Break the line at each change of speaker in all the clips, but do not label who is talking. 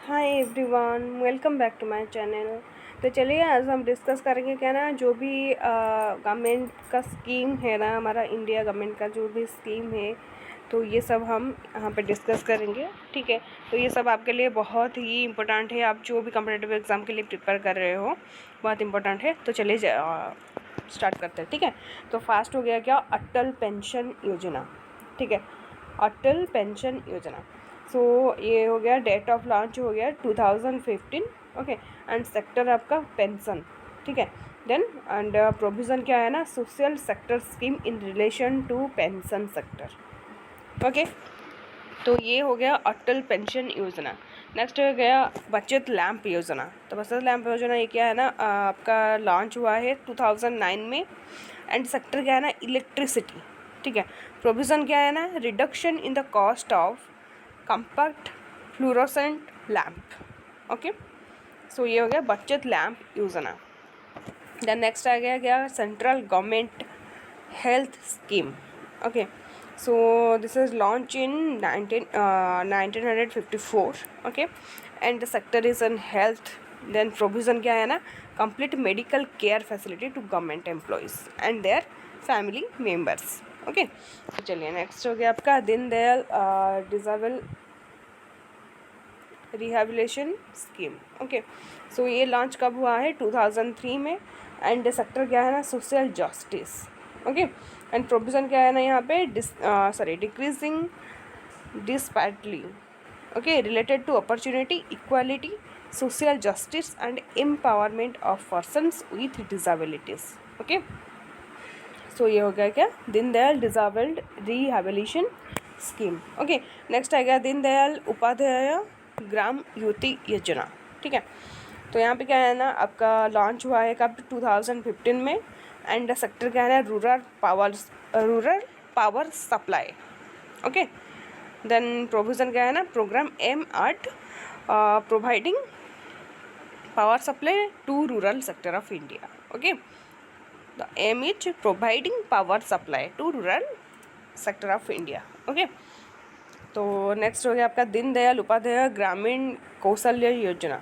Hi everyone, welcome back to my channel. तो चलिए आज हम डिस्कस करेंगे क्या ना, जो भी गवर्नमेंट का स्कीम है ना, हमारा इंडिया गवर्नमेंट का जो भी स्कीम है, तो ये सब हम यहाँ पे डिस्कस करेंगे। ठीक है, तो ये सब आपके लिए बहुत ही इम्पोर्टेंट है। आप जो भी कॉम्पिटिटिव एग्ज़ाम के लिए प्रिपेयर कर रहे हो, बहुत इंपॉर्टेंट है। तो चलिए स्टार्ट करते हैं। ठीक है, तो फास्ट हो गया क्या, अटल पेंशन योजना। ठीक है, अटल पेंशन योजना। सो ये हो गया, डेट ऑफ लॉन्च हो गया 2015। ओके, एंड सेक्टर आपका पेंशन। ठीक है, देन एंड प्रोविज़न क्या है ना, social sector scheme in relation to pension sector. Okay, तो ये हो गया अटल पेंशन योजना। नेक्स्ट हो गया बचत लैंप योजना। तो बचत लैंप योजना ये क्या है ना, आपका लॉन्च हुआ है 2009 में, एंड सेक्टर क्या है ना, इलेक्ट्रिसिटी। ठीक है, प्रोविज़न क्या है ना, reduction in the cost of compact fluorescent lamp. Okay, so ये हो गया बचत लैंप योजना। देन नेक्स्ट आ गया क्या, central government health scheme. Okay, so this is launch in 1954। Okay, and the sector is in health. Then provision क्या है ना, complete medical care facility to government employees and their family members. Okay, तो चलिए next हो गया आपका Deendayal disable rehabilitation scheme. Okay, so ये launch कब हुआ है, 2003 में, एंड सेक्टर क्या है ना, social justice. Okay, and provision क्या है ना यहाँ पे, decreasing disparity. Okay, related to opportunity, equality, social justice and empowerment of persons with disabilities. Okay, so ये हो गया क्या, Deendayal disabled rehabilitation scheme. Okay, next आएगा दीनदयाल उपाध्याय ग्राम ज्योति योजना। ठीक है, तो यहाँ पे क्या है ना, आपका लॉन्च हुआ है कब, 2015 में, एंड सेक्टर क्या है ना, rural power supply. Okay, then provision क्या है ना, program aim at providing power supply to rural sector of India. Okay, the aim is providing power supply to rural sector of India. Okay, तो next हो गया आपका दीनदयाल उपाध्याय ग्रामीण कौशल्य योजना।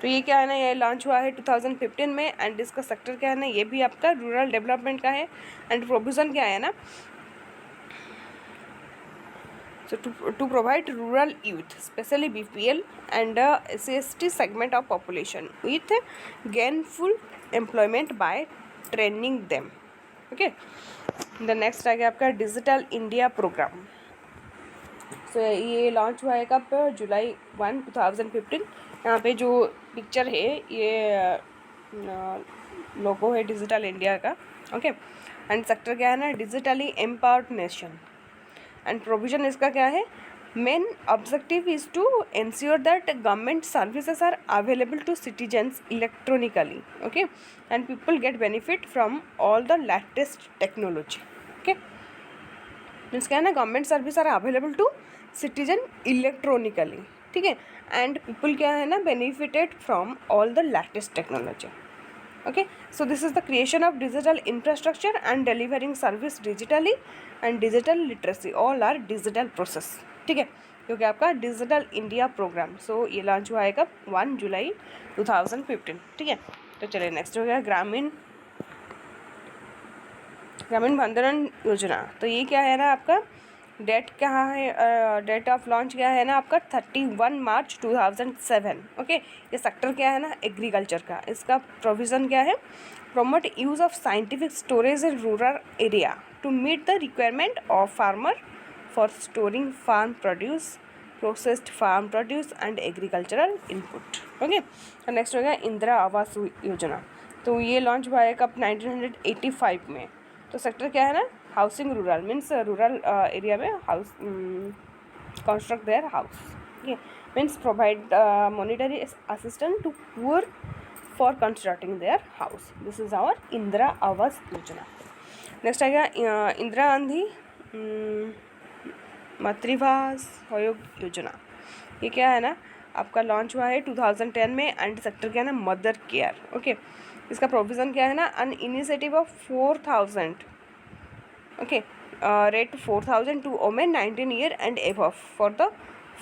तो ये क्या है ना, ये लॉन्च हुआ है 2015 में, एंड इसका सेक्टर क्या है ना, ये भी आपका रूरल डेवलपमेंट का है, एंड प्रोविज़न क्या है ना, so to provide rural youth, especially BPL and SC/ST segment of population with gainful employment by training them. Okay, the next आ गया आपका डिजिटल इंडिया प्रोग्राम। सो ये लॉन्च हुआ है कब, जुलाई 1, 2015। यहाँ पे जो पिक्चर है, ये लोगो है डिजिटल इंडिया का। ओके, एंड सेक्टर क्या है ना, digitally empowered nation, and provision इसका क्या है, main objective is to ensure that government services are available to citizens electronically. Okay, and people get benefit from all the latest technology. Okay, means क्या है ना, government service are available to citizen electronically. ठीक है, and people क्या है ना, benefited from all the latest technology. Okay, so this is the creation of digital infrastructure and delivering service digitally, and digital literacy all are digital process। ठीक है, क्योंकि आपका digital India programme, सो ये launch हुआ है कब, 1 जुलाई 2015। ठीक है, तो चलिए नेक्स्ट हो गया ग्रामीण भंडारण योजना। तो ये क्या है ना, आपका डेट क्या है, डेट ऑफ लॉन्च क्या है ना आपका, 31 मार्च 2007। ओके, ये सेक्टर क्या है ना, एग्रीकल्चर का। इसका प्रोविज़न क्या है, promote use of scientific storage in rural area to meet the requirement of farmer for storing farm produce, processed farm produce and agricultural input. Okay, तो नेक्स्ट हो गया इंदिरा आवास योजना। तो ये लॉन्च हुआ है कब, 1985 में। तो सेक्टर क्या है ना, housing rural, means rural area में house construct their house. Okay, means provide monetary assistant to poor for constructing their house. This is our Indira Awas Yojana. Next आ गया इंदिरा गांधी मातृभाषा सहयोग योजना। ये क्या है ना, आपका लॉन्च हुआ है 2010 में, एंड सेक्टर क्या है ना, मदर केयर। ओके, इसका प्रोविज़न क्या है ना, an initiative of 4000, okay, rate 4000 to women 19 year and above for the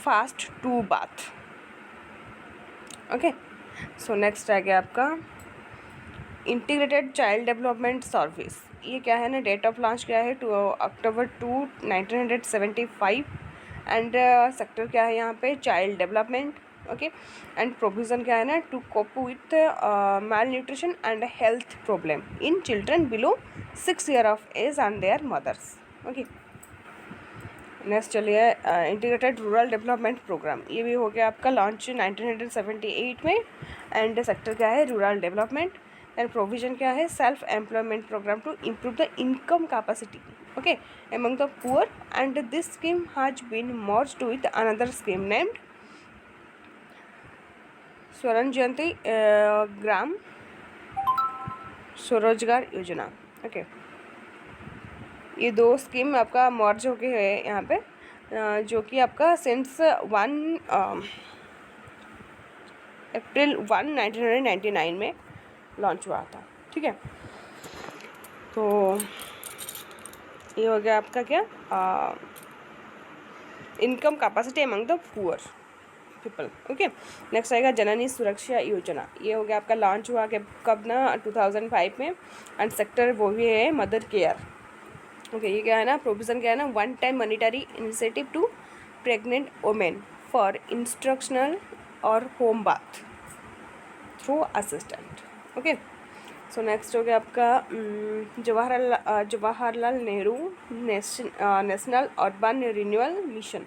first 2 birth. Okay. So next आ गया आपका इंटीग्रेटेड चाइल्ड डेवलपमेंट सर्विस। ये क्या है ना, डेट ऑफ लॉन्च क्या है, October 2, 1975 एंड सेक्टर क्या है यहाँ पे, child development. Okay. And provision क्या है ना, to cope with malnutrition and health problem in children below 6 years of age and their mothers. Okay. Next चलिए इंटीग्रेटेड रूरल डेवलपमेंट प्रोग्राम। ये भी हो गया आपका लॉन्च 1978 में एंड सेक्टर क्या है, रूरल डेवलपमेंट एंड प्रोविजन क्या है, self employment program to improve the income capacity okay among the poor, and this scheme has been merged with another scheme named स्वर्ण जयंती ग्राम स्वरोजगार योजना। ओके। ये दो स्कीम आपका मर्ज होके है यहाँ पे, जो कि आपका सिंस 1 अप्रैल 1, 1999 में लॉन्च हुआ था। ठीक है। तो ये हो गया आपका क्या, income capacity among the poor people. Okay. Next आएगा जननी सुरक्षा योजना। ये हो गया आपका लॉन्च हुआ कि कब ना 2005 में एंड सेक्टर वो भी है मदर केयर। ओके। ये क्या है ना, प्रोविज़न क्या है ना, 1 time monetary initiative to pregnant women for instructional और home birth through assistant. Okay. So next हो गया आपका Jawaharlal Nehru national urban renewal mission.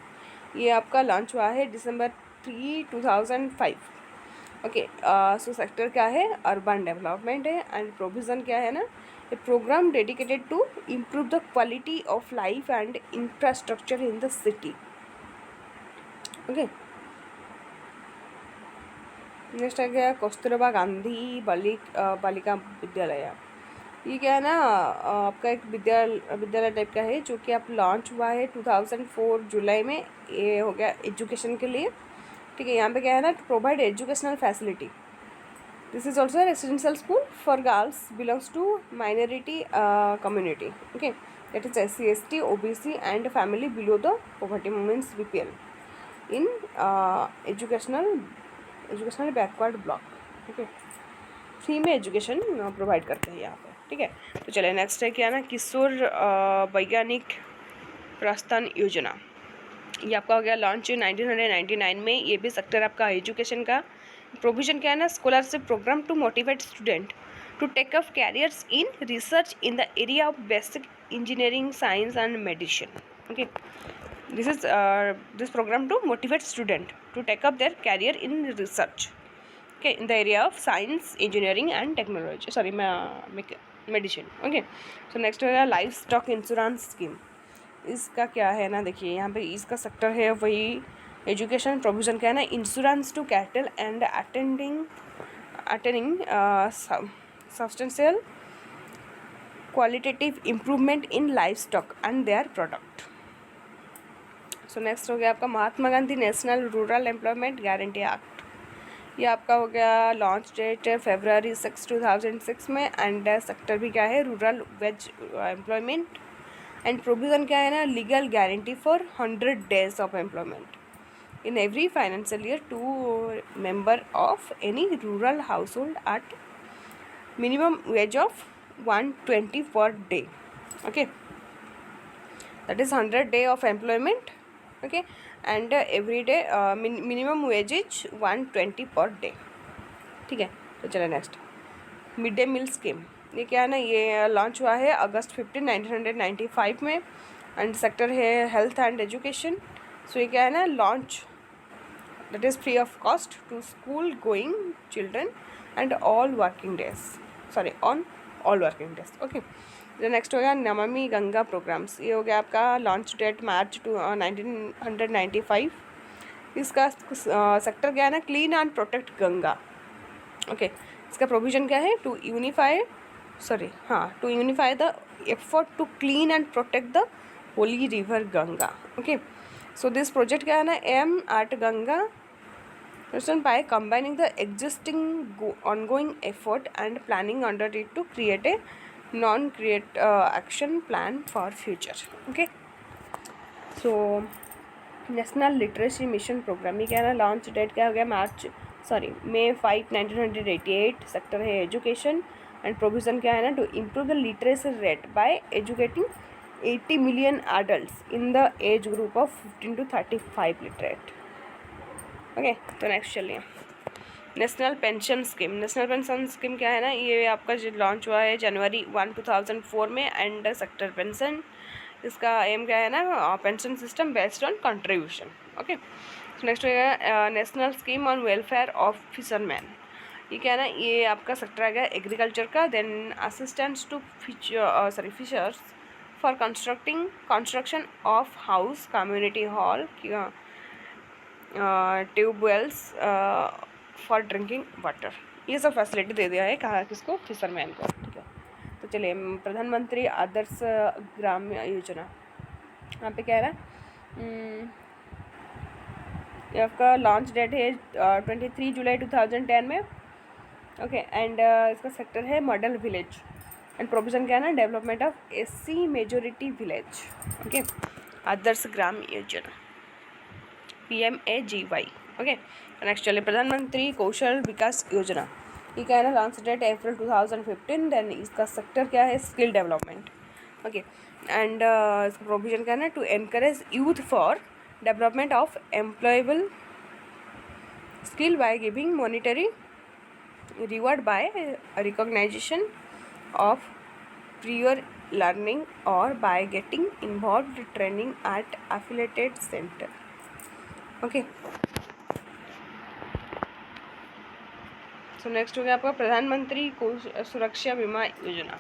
ये आपका लॉन्च हुआ है December 3, 2005। ओके। सो सेक्टर क्या है, अर्बन डेवलपमेंट है एंड प्रोविज़न क्या है ना, a programme dedicated to improve the quality of life and infrastructure in the city. Okay. Next आ गया कस्तूरबा गांधी बालिका विद्यालय। ये क्या है ना, आपका एक विद्यालय टाइप का है जो कि आप लॉन्च हुआ है 2004 जुलाई में। ये हो गया एजुकेशन के लिए। ठीक है। यहाँ पे क्या है ना, to provide educational facility. This is also residential school for girls belongs to minority community. Okay. That is SC ST OBC and family below the poverty means BPL in educational backward block. Okay. Free में education provide करते हैं यहाँ पे। ठीक है। तो चलिए next है क्या ना, किशोर वैज्ञानिक प्रस्थान योजना। ये आपका हो गया लॉन्च 1999 में। ये भी सेक्टर आपका एजुकेशन का। प्रोविजन क्या है ना, scholarship program to motivate student to take up careers in research in the area of basic engineering science and medicine. Okay. this program to motivate student to take up their career in research okay in the area of science, engineering and technology, sorry medicine। okay। so next है life stock insurance scheme. इसका क्या है ना, देखिए यहाँ पे इसका sector है वही एजुकेशन। प्रोविजन क्या है ना, insurance to cattle and attaining substantial qualitative improvement in life stock and their product. So next हो गया आपका Mahatma Gandhi national rural employment guarantee act. ये आपका हो गया लॉन्च डेट February 6, 2006 में एंड सेक्टर भी क्या है, rural wage employment and provision क्या है ना, legal guarantee for 100 days of employment in every financial year to member of any rural household at minimum wage of 120 per day। Okay. That is 100 days of employment. Okay. And every day minimum wage is 120 per day। ठीक है। तो चलो next mid day meal scheme. ये क्या है ना, ये launch हुआ है August 15, 1995 में एंड सेक्टर है हेल्थ एंड एजुकेशन। सो ये क्या है ना, launch that is free of cost to school going children and all working days, sorry on all working days. Okay. Next हो गया नमामि गंगा प्रोग्राम्स। ये हो गया आपका लॉन्च डेट March 1995। इसका सेक्टर क्या है ना, clean and protect Ganga. Okay. इसका प्रोविज़न क्या है, to unify the effort to clean and protect the holy river Ganga. Okay. So this project क्या है ना, aim at Ganga by combining the existing ongoing effort and planning under it to create a non-create action plan for future। okay। so national literacy mission program. ये क्या है ना, launch date क्या हो गया March May 5 1988 सेक्टर है education and provision क्या है ना, to improve the literacy rate by educating 80 million adults in the age group of 15 to 35 literate. Okay, तो नेक्स्ट चलिए national pension scheme. National pension scheme क्या है ना, ये आपका जो लॉन्च हुआ है जनवरी 1 2004 में, एंड सेक्टर पेंशन, इसका एम क्या है ना, pension system based on contribution. Okay, next होगा national scheme on welfare of fisherman. ये क्या है ना, ये आपका सेक्टर आ गया एग्रीकल्चर का। Then assistance to fishers for construction of house, community hall, tubewells for drinking water, ये सब फैसिलिटी दे दिया है कहा किसको, फिशरमैन को। ठीक है, तो चलिए प्रधानमंत्री आदर्श ग्राम योजना, यहाँ पे क्या है ना, ये आपका लॉन्च डेट है 23 जुलाई 2010 में। ओके, एंड इसका सेक्टर है मॉडल विलेज, एंड प्रोविजन क्या है ना, development of SC majority village. Okay, Adarsh Gram Yojana PMAGY। Okay, next चलिए प्रधानमंत्री कौशल विकास योजना। ये क्या है ना, लॉन्च डेट अप्रैल 2015। देन इसका सेक्टर क्या है, स्किल डेवलपमेंट। ओके, एंड इसका प्रोविजन क्या है ना, to encourage youth for development of employable skill by giving monetary reward by recognization of prior learning or by getting involved training at affiliated center। Okay, so next हो गया आपका प्रधानमंत्री सुरक्षा बीमा योजना।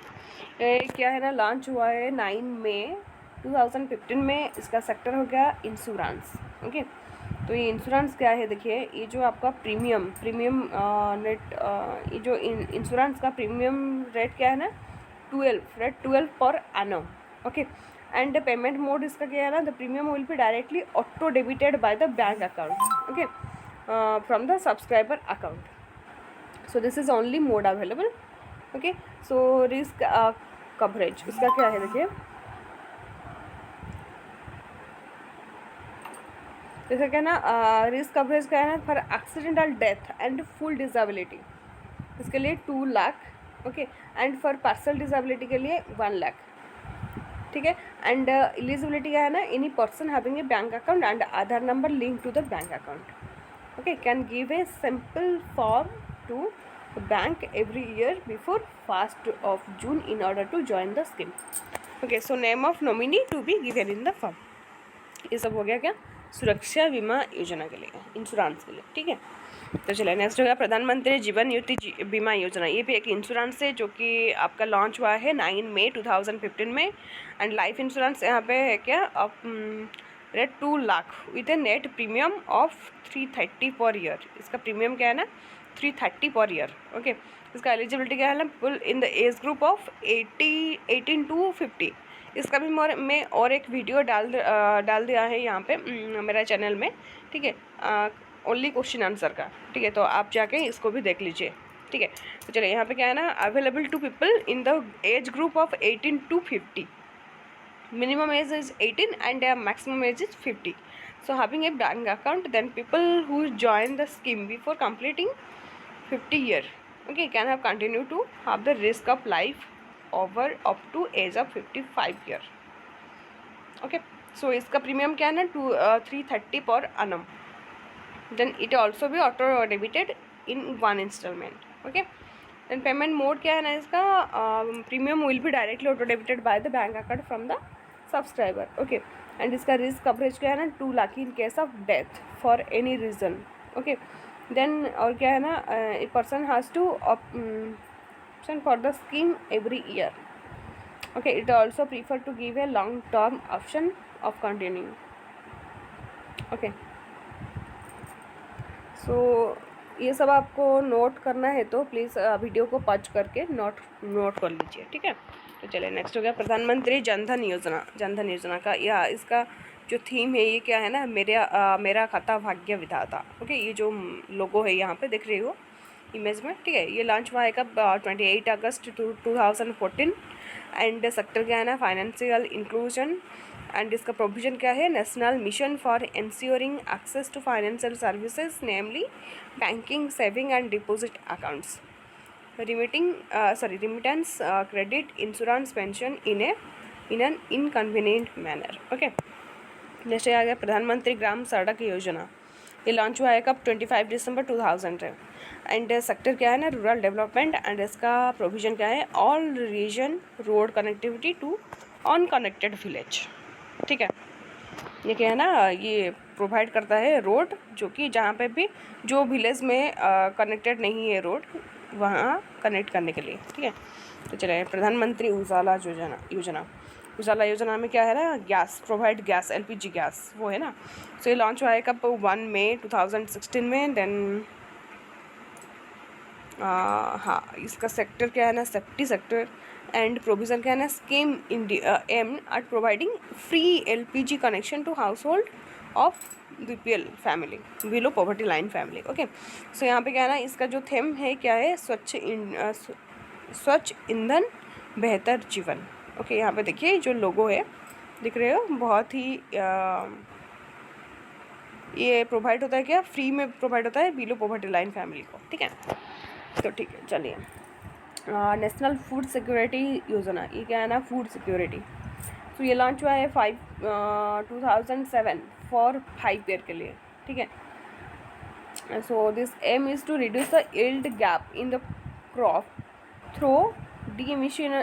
ये क्या है ना, लॉन्च हुआ है 9 मई 2015 में। इसका सेक्टर हो गया इंश्योरेंस। ओके, तो ये इंश्योरेंस क्या है, देखिए ये जो आपका प्रीमियम रेट, ये जो इंश्योरेंस का प्रीमियम रेट क्या है ना, 12 per annum. Okay, and payment mode इसका क्या है ना, the premium will be directly auto debited by the bank account. Okay, from the subscriber account. So this is only mode available. Okay, so risk coverage इसका क्या है, देखिए जैसे क्या ना, रिस्क कवरेज क्या है ना, for accidental death and full disability इसके लिए 2 lakh. Okay, and for partial disability के लिए 1 लाख। ठीक है, एंड एलिजिबिलिटी क्या है ना, any person having a bank account and Aadhaar number link to the bank account. Okay, can give a simple form to bank every year before 1 June in order to join the scheme। Okay, so name of nominee to be given in the form. ये सब हो गया क्या, सुरक्षा बीमा योजना के लिए, इंश्योरेंस के लिए। ठीक है, तो चलिए नेक्स्ट हो गया प्रधानमंत्री जीवन ज्योति बीमा योजना। ये भी एक इंश्योरेंस है जो कि आपका लॉन्च हुआ है 9 मई 2015 में, एंड लाइफ इंश्योरेंस यहाँ पे है क्या, rate 2 lakh with A net premium of 330 per year. इसका प्रीमियम क्या है ना, 330 पर ईयर। ओके, इसका एलिजिबिलिटी क्या है ना, people in the age group of 18 to 50। इसका भी मैं और एक वीडियो डाल दिया है यहाँ पे मेरा चैनल में। ठीक है, ओनली क्वेश्चन आंसर का। ठीक है, तो आप जाके इसको भी देख लीजिए। ठीक है, तो चलिए यहाँ पे क्या है ना, available to people in the age group of 18 to 50। Minimum age is 18 and maximum age is 50। So having a bank account, then people who join the scheme before completing 50 year, okay, can have continue to have the risk of life over up to age of 55 year. Okay, so इसका premium क्या है ना, 330 per annum। Then it also भी auto debited in 1 installment. Okay, then payment mode क्या है ना, इसका premium will be directly auto debited by the bank account from the subscriber. Okay, and इसका रिस्क कवरेज क्या है ना, 2 lakh in case of death for any reason. Okay, then और क्या है ना, a person has to option for the scheme every year. Okay, it also prefer to give a long term option of continuing. Okay, so ये सब आपको note करना है तो प्लीज़ वीडियो को पॉज करके नोट कर लीजिए। ठीक है, तो चलिए नेक्स्ट हो गया प्रधानमंत्री जनधन योजना। जनधन योजना का या इसका जो थीम है ये क्या है ना, मेरा खाता भाग्य विधाता। ओके, ये जो लोगो है यहाँ पे देख रही हो इमेज में। ठीक है, ये लॉन्च हुआ है कब, 28 अगस्त 2014। एंड सेक्टर क्या है ना, फाइनेंशियल इंक्लूजन एंड इसका प्रोविजन क्या है, national mission for insuring access to financial services namely banking, saving and deposit accounts, remittance, credit, insurance, pension in an inconvenient manner. Okay, जैसे आ गया प्रधानमंत्री ग्राम सड़क योजना, ये लॉन्च हुआ है कब, 25 दिसंबर 2000 है। एंड सेक्टर क्या है ना, रूरल डेवलपमेंट। एंड इसका प्रोविजन क्या है, all region road connectivity to unconnected village. ठीक है, ये क्या है ना, ये प्रोवाइड करता है रोड जो कि जहाँ पे भी जो विलेज में कनेक्टेड नहीं है रोड, वहाँ कनेक्ट करने के लिए। ठीक है, तो चलिए प्रधानमंत्री उजाला योजना उजाला योजना में क्या है ना, gas provide, gas LPG gas वो है ना। सो ये लॉन्च हुआ है कब, 1 मई 2016 में। देन हाँ, इसका सेक्टर क्या है ना, सेफ्टी सेक्टर। एंड प्रोविज़न क्या है ना, scheme India aim at providing free LPG connection to household of BPL family, below poverty line family. Okay, so यहाँ पे क्या है ना, इसका जो थीम है क्या है, स्वच्छ ईंधन बेहतर जीवन। ओके, यहाँ पे देखिए जो लोगो है दिख रहे हो, बहुत ही ये प्रोवाइड होता है क्या, फ्री में प्रोवाइड होता है बिलो पॉवर्टी लाइन फैमिली को। ठीक है, तो ठीक है चलिए, नेशनल फूड सिक्योरिटी योजना, ये क्या है ना, फूड सिक्योरिटी। तो ये लॉन्च हुआ है 2007 फॉर 5 ईयर के लिए। ठीक है, so this aim is to reduce the yield gap in the crop through dissemination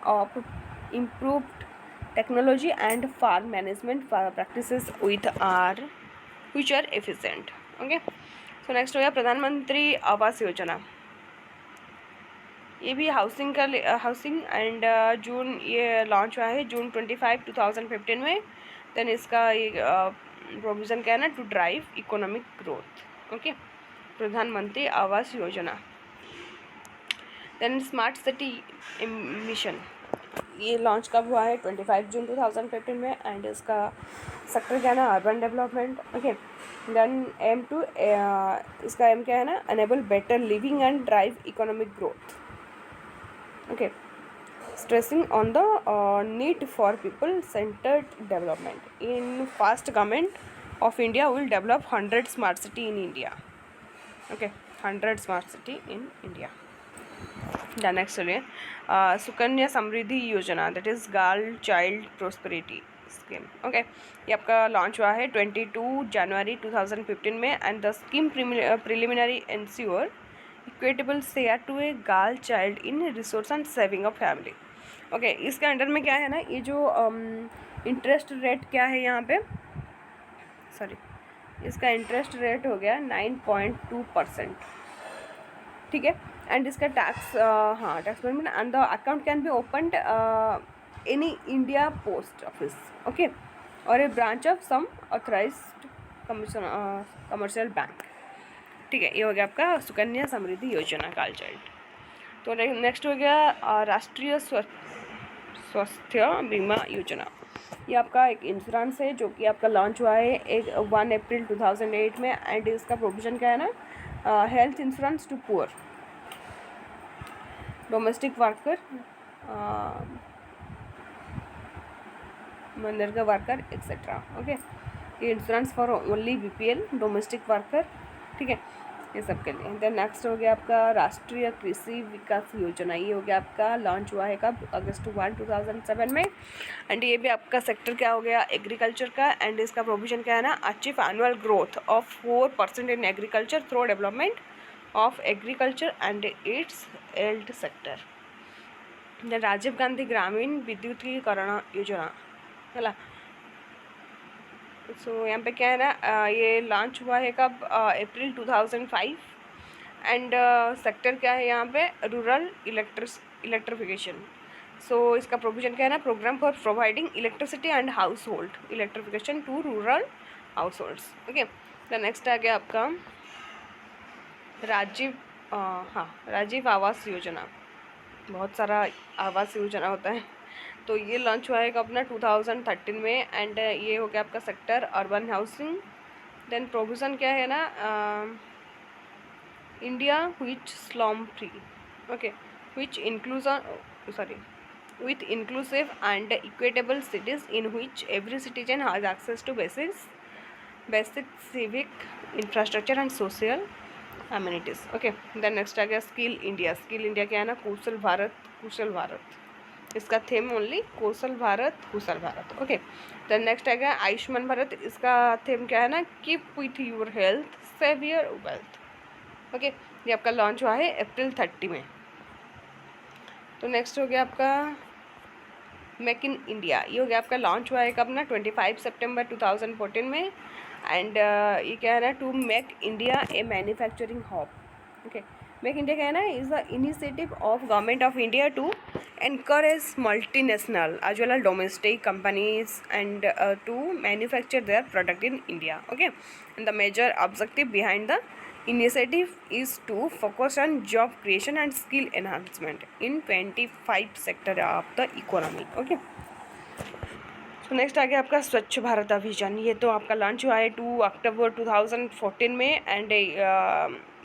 of improved technology and farm management practices which are efficient. Okay, so next हो गया प्रधानमंत्री आवास योजना, ये भी हाउसिंग का हाउसिंग। एंड जून ये launch हुआ है जून 25, 2015 में। देन इसका ये प्रोविज़न क्या है ना, to drive economic growth. Okay, Pradhanmantri Awas Yojana. Then smart city mission, ये लॉन्च कब हुआ है, 25 जून 2015 में। एंड इसका सेक्टर क्या है ना, अर्बन डेवलपमेंट। ओके, देन इसका एम क्या है ना, enable better living and drive economic growth. Okay, stressing on the need for people centred development in fast government of India will develop 100 smart city in India. Okay, 100 smart city in India. The next चलिए, सुकन्या समृद्धि योजना, that is girl child prosperity scheme. Okay, ये आपका launch हुआ है 22 जनवरी 2015 में। And the scheme preliminary insure equitable share to a girl child in resource and saving of family. Okay, इसके under में क्या है ना, ये जो इंटरेस्ट रेट क्या है यहाँ पे, सॉरी, इसका इंटरेस्ट रेट हो गया 9.2%। ठीक है, एंड इसका टैक्स, हाँ tax payment, and the account can be opened any India post office. Okay, और a branch of some authorised commercial bank. ठीक है, ये हो गया आपका सुकन्या समृद्धि योजना, गर्ल चाइल्ड। तो नेक्स्ट हो गया राष्ट्रीय स्वास्थ्य बीमा योजना, ये आपका एक इंश्योरेंस है जो कि आपका लॉन्च हुआ है 1 अप्रैल 2008 में। एंड इसका प्रोविजन क्या है ना, health insurance to poor, domestic worker, MNREGA worker etcetera. Okay, ये insurance for only BPL domestic worker. ठीक है, ये सब के लिए। देन नेक्स्ट हो गया आपका राष्ट्रीय कृषि विकास योजना, ये हो गया आपका लॉन्च हुआ है कब, अगस्त 1, 2007 में। एंड ये भी आपका सेक्टर क्या हो गया, एग्रीकल्चर का। एंड इसका प्रोविजन क्या है ना, achieve annual growth of 4% in agriculture through development of agriculture and its allied sector. Then Rajiv Gandhi Grameen Vidyutikaran योजना है। सो यहाँ पे क्या है ना, ये लॉन्च हुआ है कब, अप्रैल 2005। एंड सेक्टर क्या है यहाँ पे, रूरल इलेक्ट्रिफिकेशन। सो इसका प्रोविजन क्या है ना, programme for providing electricity and household electrification to rural households. Okay, the next आ गया आपका राजीव आवास योजना, बहुत सारा आवास योजना होता है। तो ये लॉन्च हुआ है अपना 2013 में। एंड ये हो गया आपका sector urban housing. Then provision क्या है ना, India which slum free. Okay, which inclusion with inclusive and equitable cities in which every citizen has access to basic civic infrastructure and social amenities. Okay, then next आ गया skill India. Skill India क्या है ना, कौशल भारत कुशल भारत. इसका theme only कौशल भारत कुशल Bharat. Okay, then next आ गया आयुष्मान भारत. इसका theme क्या है ना, keep with your health save your wealth. Okay, ये आपका लॉन्च हुआ है अप्रैल 30 में. तो नेक्स्ट हो गया आपका मेक इन इंडिया. ये हो गया आपका लॉन्च हुआ है कब ना, 25 सितंबर 2014 में. एंड ये क्या है ना, to make India a manufacturing hub. Okay, make India क्या है ना, is the initiative of government of India to encourage multinational as well as domestic companies and to manufacture their product in India. Okay, and the major objective behind the initiative is to focus on job creation and skill enhancement in 25 sector of the economy. Okay, so next आ गया आपका स्वच्छ भारत अभियान. ये तो आपका launch हुआ है 2 अक्टूबर 2014 में. एंड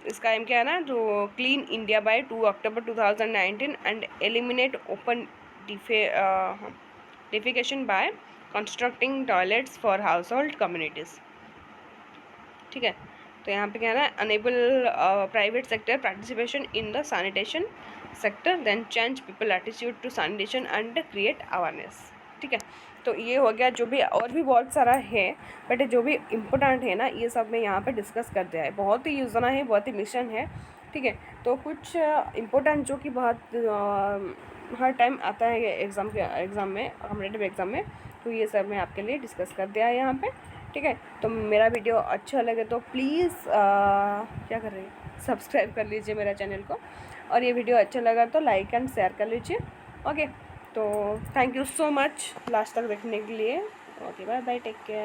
इसका एम क्या है ना, जो clean India by 2 October 2019 and eliminate open defecation by constructing toilets for household communities. ठीक है, तो यहाँ पे क्या है ना, enable private sector participation in the sanitation sector, then change people attitude to sanitation and create awareness. ठीक है, तो ये हो गया. जो भी और भी बहुत सारा है, बट जो भी इम्पोर्टेंट है ना, ये सब मैं यहाँ पे डिस्कस कर दिया है. बहुत ही योजना है, बहुत ही मिशन है. ठीक है, तो कुछ इम्पोर्टेंट जो कि बहुत हर टाइम आता है एग्ज़ाम में, कॉम्पिटिटिव एग्ज़ाम में, तो ये सब मैं आपके लिए डिस्कस कर दिया है यहाँ पे. ठीक है, तो मेरा वीडियो अच्छा लगे तो प्लीज़ क्या कर रही है, सब्सक्राइब कर लीजिए मेरा चैनल को. और ये वीडियो अच्छा लगा तो लाइक एंड शेयर कर लीजिए. ओके, तो thank you so much last तक देखने के लिए. Okay, bye bye, take care.